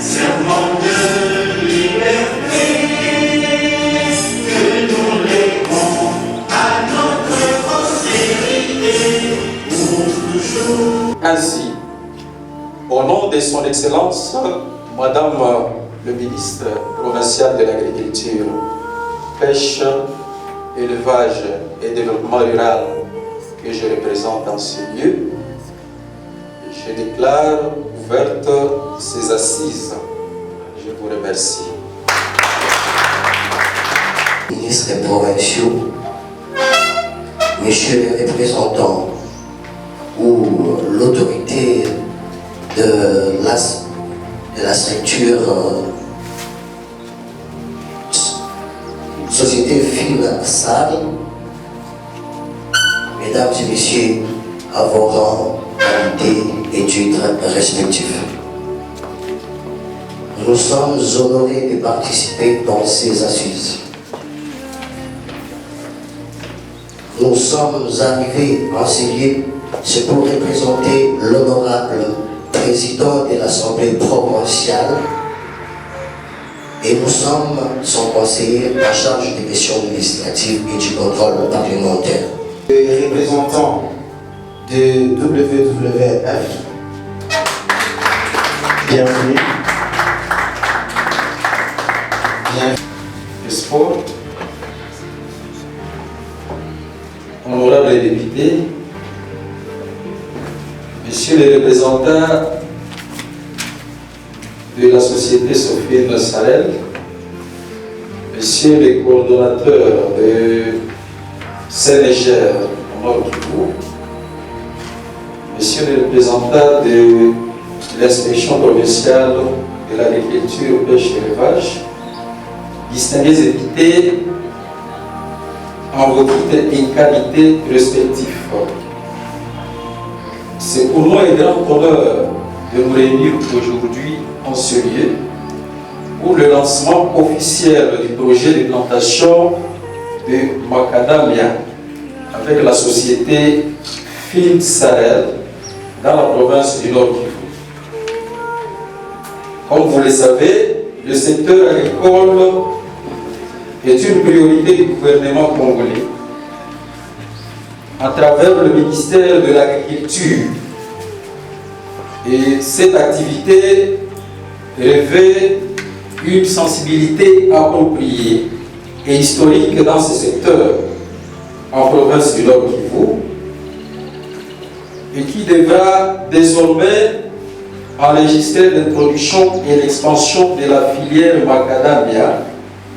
serment de liberté, que nous léguons à notre postérité pour toujours. Ainsi, au nom de son Excellence, Madame le ministre provincial de l'Agriculture, Pêche, Élevage et Développement rural que je représente dans ce lieu, je déclare ouverte ces assises. Je vous remercie. Ministres provinciaux, messieurs les représentants ou l'autorité de la structure société Phil-Sal, mesdames et messieurs, à vos rangs, invités et titres respectifs. Nous sommes honorés de participer dans ces assises. Nous sommes arrivés en ce lieu, c'est pour représenter l'honorable président de l'Assemblée provinciale et nous sommes son conseiller en charge des questions législatives et du contrôle parlementaire. Les représentants de WWF, bienvenue. Le sport, honorables députés, messieurs les représentants de la société Sophie Sarel, messieurs les coordonnateurs de Saint-Léger au Nord Kivu, messieurs les représentants de l'inspection provinciale de l'agriculture, pêche et élevage, distingués invités en vos titres et qualités respectifs. C'est pour moi un grand honneur de nous réunir aujourd'hui en ce lieu pour le lancement officiel du projet de plantation de macadamia avec la société Phil-Sal dans la province du Nord Kivu. Comme vous le savez, le secteur agricole est une priorité du gouvernement congolais à travers le ministère de l'Agriculture. Et cette activité revêt une sensibilité appropriée et historique dans ce secteur en province du Nord Kivu et qui devra désormais enregistrer l'introduction et l'expansion de la filière macadamia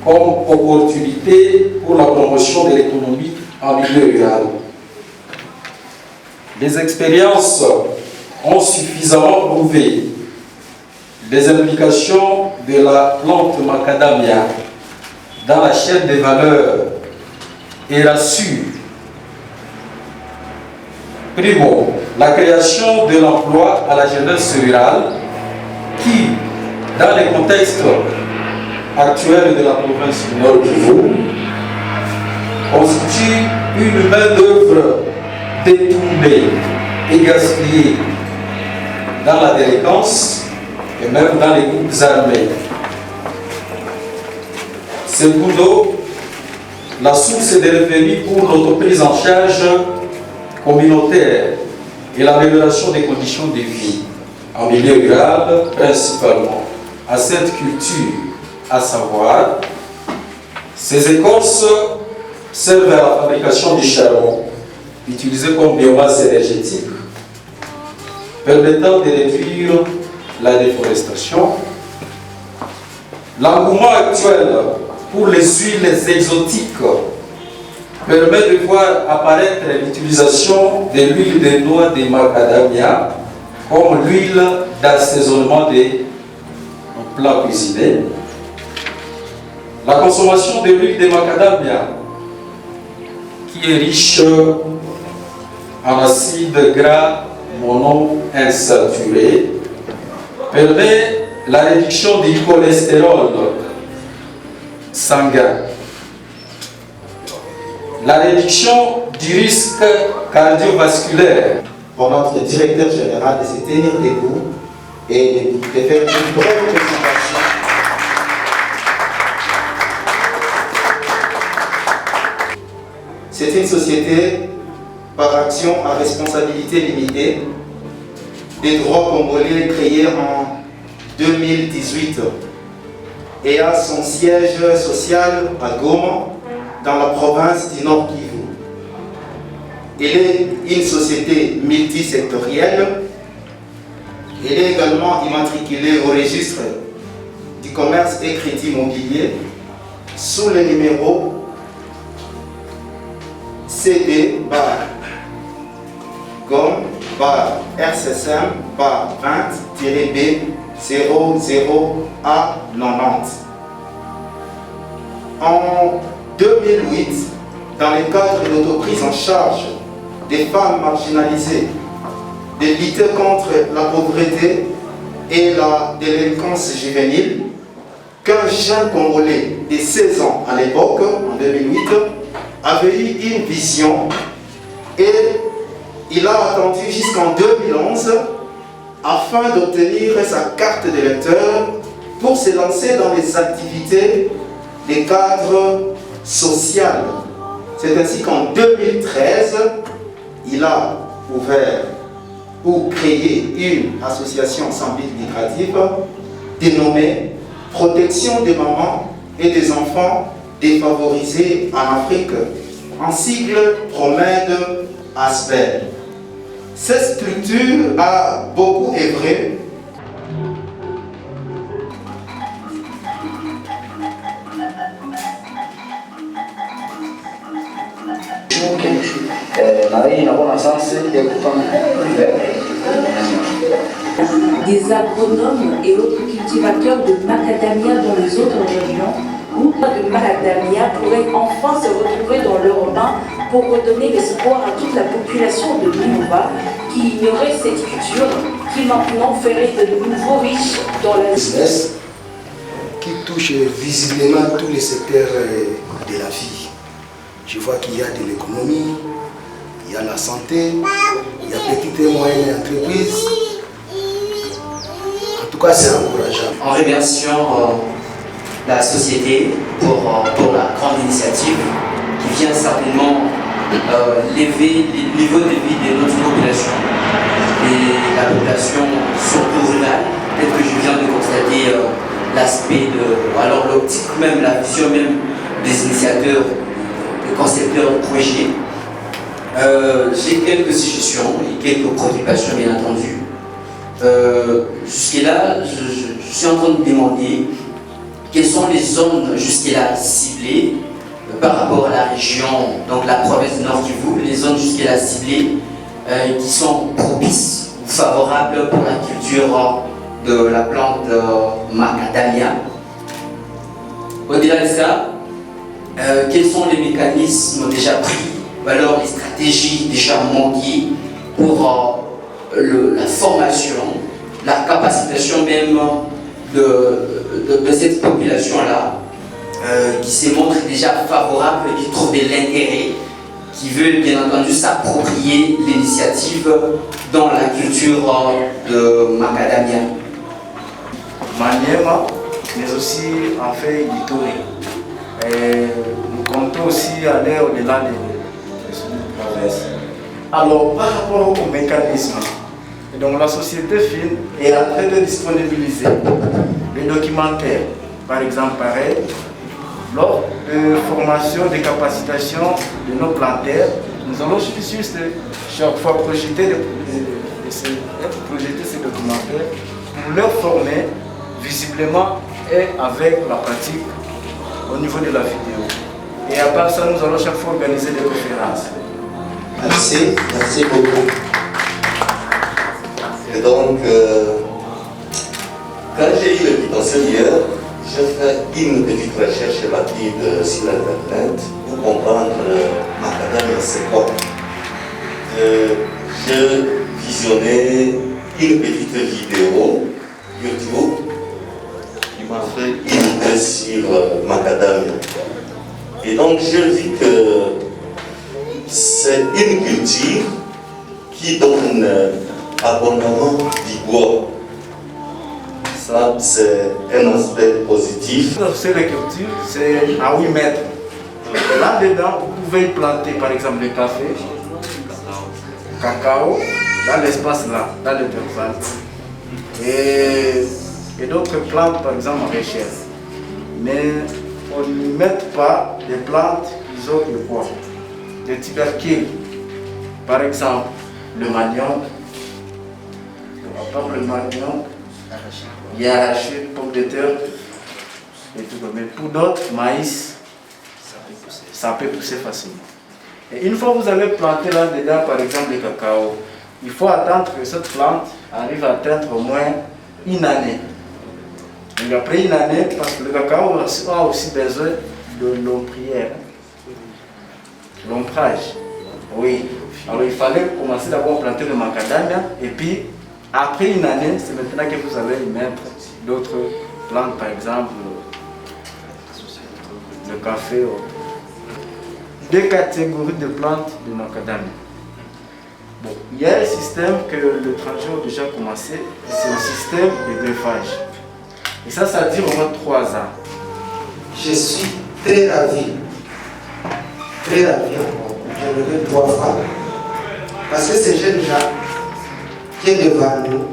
comme opportunité pour la promotion de l'économie en milieu rural. Les expériences ont suffisamment prouvé les implications de la plante macadamia dans la chaîne des valeurs et rassure. Primo, la création de l'emploi à la jeunesse rurale qui, dans le contexte actuel de la province du Nord Kivu, constitue une main-d'œuvre détournée et gaspillée dans la délinquance et même dans les groupes armés. Secondo, la source de revenus pour notre prise en charge communautaire et l'amélioration des conditions de vie en milieu rural, principalement à cette culture, à savoir, ces écorces servent à la fabrication du charbon, utilisé comme biomasse énergétique, permettant de réduire la déforestation. L'engouement actuel pour les huiles exotiques permet de voir apparaître l'utilisation de l'huile de noix de macadamia comme l'huile d'assaisonnement des plats cuisinés. La consommation de l'huile de macadamia, qui est riche en acides gras monoinsaturés, permet la réduction du cholestérol sanguin, la réduction du risque cardiovasculaire. Pour notre directeur général de se tenir debout et de faire une brève présentation. par action à responsabilité limitée des droits congolais créé en 2018 et a son siège social à Goma, dans la province du Nord Kivu. Elle est une société multisectorielle. Elle est également immatriculée au registre du commerce et crédit immobilier sous le numéro CD RCSM 20-B 00A90. En 2008, dans le cadre de l'autoprise en charge des femmes marginalisées, de lutter contre la pauvreté et la délinquance juvénile, qu'un jeune Congolais de 16 ans à l'époque, en 2008, avait eu une vision et il a attendu jusqu'en 2011 afin d'obtenir sa carte d'électeur pour se lancer dans les activités des cadres social. C'est ainsi qu'en 2013, il a ouvert ou créé une association sans but lucratif dénommée Protection des mamans et des enfants défavorisés en Afrique, en sigle PROMED ASBEL. Cette structure a beaucoup œuvré des agronomes et autres cultivateurs de macadamia dans les autres régions ou de macadamia pourraient enfin se retrouver dans leur main pour redonner l'espoir à toute la population de Minova qui ignorait cette culture qui maintenant ferait de nouveaux riches dans la business qui touche visiblement tous les secteurs de la vie. Je vois qu'il y a de l'économie, il y a la santé, il y a petites et moyennes entreprises. En tout cas, c'est encourageant. En remerciant la société pour la grande initiative qui vient certainement lever le niveau de vie de notre population et la population surtout rurale. Peut-être que je viens de constater l'aspect de, alors l'optique même, la vision même des initiateurs, des concepteurs de projets. J'ai quelques suggestions et quelques préoccupations bien entendu. Jusque-là, je suis en train de demander quelles sont les zones jusque-là ciblées par rapport à la région, donc la province du Nord Kivu, les zones jusque-là ciblées qui sont propices ou favorables pour la culture de la plante macadamia. Au-delà de ça, quels sont les mécanismes déjà pris, alors les stratégies déjà manquées pour la formation, la capacitation même de cette population-là, qui se montre déjà favorable, qui trouve de l'intérêt, qui veut bien entendu s'approprier l'initiative dans la culture de macadamia. Maniema, mais aussi en fait Ituri. Nous comptons aussi aller au-delà de province. Alors, par rapport au mécanisme, donc la société FIN est en train de disponibiliser les documentaires, par exemple, pareil, lors de formation, de capacitation de nos plantaires, nous allons juste chaque fois projeter ces documentaires pour leur former visiblement et avec la pratique au niveau de la vidéo. Et à part ça, nous allons chaque fois organiser des conférences. Merci beaucoup. Et donc, quand j'ai eu l'invitation hier, j'ai fait une petite recherche rapide sur Internet pour comprendre macadamia c'est quoi. J'ai visionné une petite vidéo YouTube qui m'a fait une idée sur macadamia. Et donc, je dis que c'est une culture qui donne abondamment du bois. Ça, c'est un aspect positif. C'est la culture, c'est à 8 mètres. Là-dedans, vous pouvez planter par exemple le café, cacao dans l'espace là, dans l'intervalle. Et d'autres plantes, par exemple, maraîchères. Mais on n'y met pas des plantes qui ont le bois, des tubercules. Par exemple, le manioc, le manioc, il y a arachide, pomme de terre et tout. Mais pour d'autres, maïs, ça peut pousser facilement. Et une fois que vous avez planté là-dedans, par exemple, le cacao, il faut attendre que cette plante arrive à atteindre au moins une année. Et après une année, parce que le cacao a aussi besoin de l'ombrière, l'ombrage. Oui. Alors il fallait commencer d'abord à planter le macadamia et puis après une année, c'est maintenant que vous allez y mettre d'autres plantes, par exemple le café. Deux catégories de plantes de macadamia. Bon, il y a un système que l'étranger a déjà commencé, c'est le système de greffage. Et ça dure au moins 3 ans. Je suis très ravi. Très ravi encore. J'aimerais 3 fois. Parce que ces jeunes gens qui est devant nous,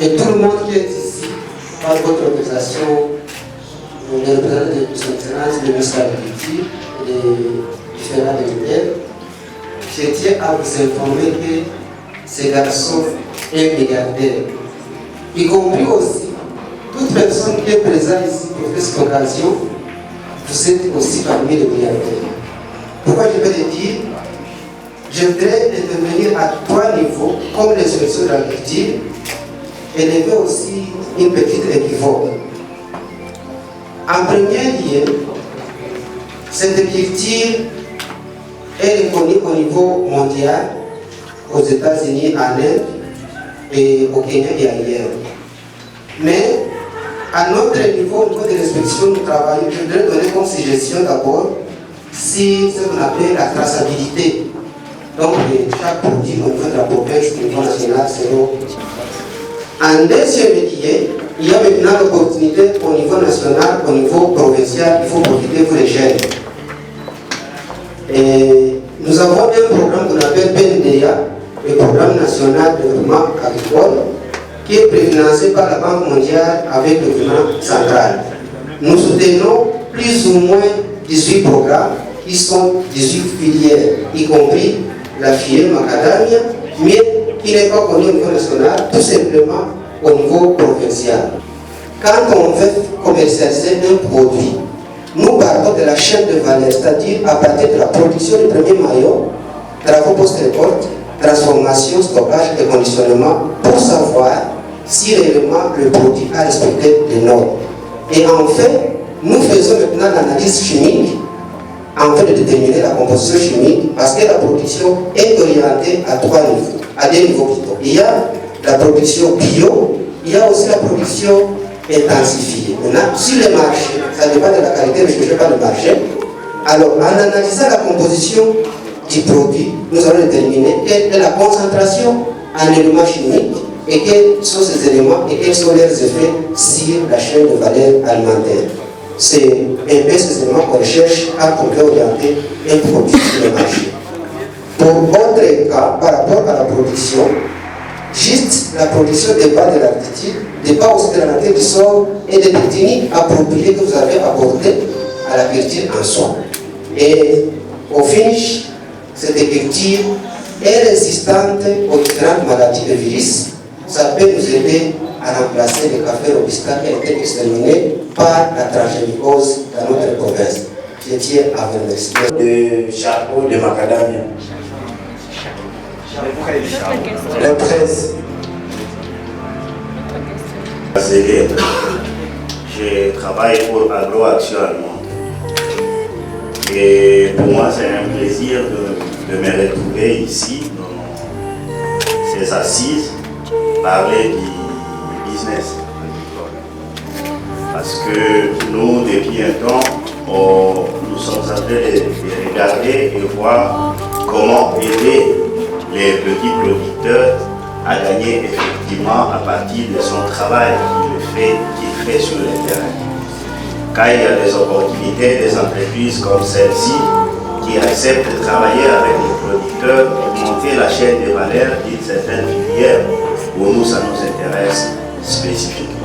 et tout le monde qui est ici, par votre organisation, les représentants de son excellence, le ministère de l'Agriculture, les différents militaires, je tiens à vous informer que ces garçons est milliardaire. Y compris aussi, toute personne qui est présente ici pour cette occasion, vous êtes aussi parmi les milliardaires. Pourquoi je vais le dire? Je voudrais intervenir à 3 niveaux, comme les solutions de l'agriculture, et lever aussi une petite équivoque. En premier lieu, cette agriculture est reconnue au niveau mondial, aux États-Unis, en Inde, et au Kenya et ailleurs. Mais à notre niveau, au niveau de l'inspection du travail, je voudrais donner comme suggestion d'abord si ce qu'on appelle la traçabilité. Donc, chaque produit au niveau de la province, au niveau national, c'est l'eau. En deuxième lieu, il y a maintenant l'opportunité au niveau national, au niveau provincial, il faut profiter pour les jeunes. Et nous avons un programme qu'on appelle PNDA, le Programme national de développement agricole, qui est préfinancé par la Banque mondiale avec le gouvernement central. Nous soutenons plus ou moins 18 programmes qui sont 18 filières, y compris la filière macadamia, mais qui n'est pas connue au niveau national, tout simplement au niveau provincial. Quand on veut commercialiser un produit, nous partons de la chaîne de valeur, c'est-à-dire à partir de la production du premier maillot, travaux post-récolte, transformation, stockage et conditionnement, pour savoir si réellement le produit a respecté les normes. Et en fait, nous faisons maintenant l'analyse chimique en fait de déterminer la composition chimique, parce que la production est orientée à 3 niveaux, à 2 niveaux plutôt. Il y a la production bio, il y a aussi la production intensifiée. Maintenant, sur le marché, ça dépend de la qualité, mais je ne sais pas le marché. Alors, en analysant la composition du produit, nous allons déterminer quelle est la concentration en éléments chimiques et quels sont ces éléments et quels sont leurs effets sur la chaîne de valeur alimentaire. C'est un peu ces éléments qu'on recherche quand on veut orienter un produit sur le marché. Pour autre cas, par rapport à la production, juste la production dépend de l'agriculture, dépend aussi de la nature du sol et des techniques appropriées que vous avez apportées à l'agriculture en soi. Et au finish, cette agriculture est résistante aux différentes maladies et virus. Ça peut nous aider à remplacer le café robusta qui a été exterminé par la transgénicose dans notre province. Je tiens à vous remercier. De chapeau de macadamia. Le 13. Je travaille pour Agro actuellement. Et pour moi, c'est un plaisir de me retrouver ici, dans ces assises, parler du business agricole. Parce que nous, depuis un temps, nous sommes en train de regarder et voir comment aider les petits producteurs à gagner effectivement à partir de son travail qu'il fait sur le terrain. Quand il y a des opportunités, des entreprises comme celle-ci, qui acceptent de travailler avec les producteurs, augmenter la chaîne de valeur d'une certaine filière où nous, ça nous intéresse spécifiquement.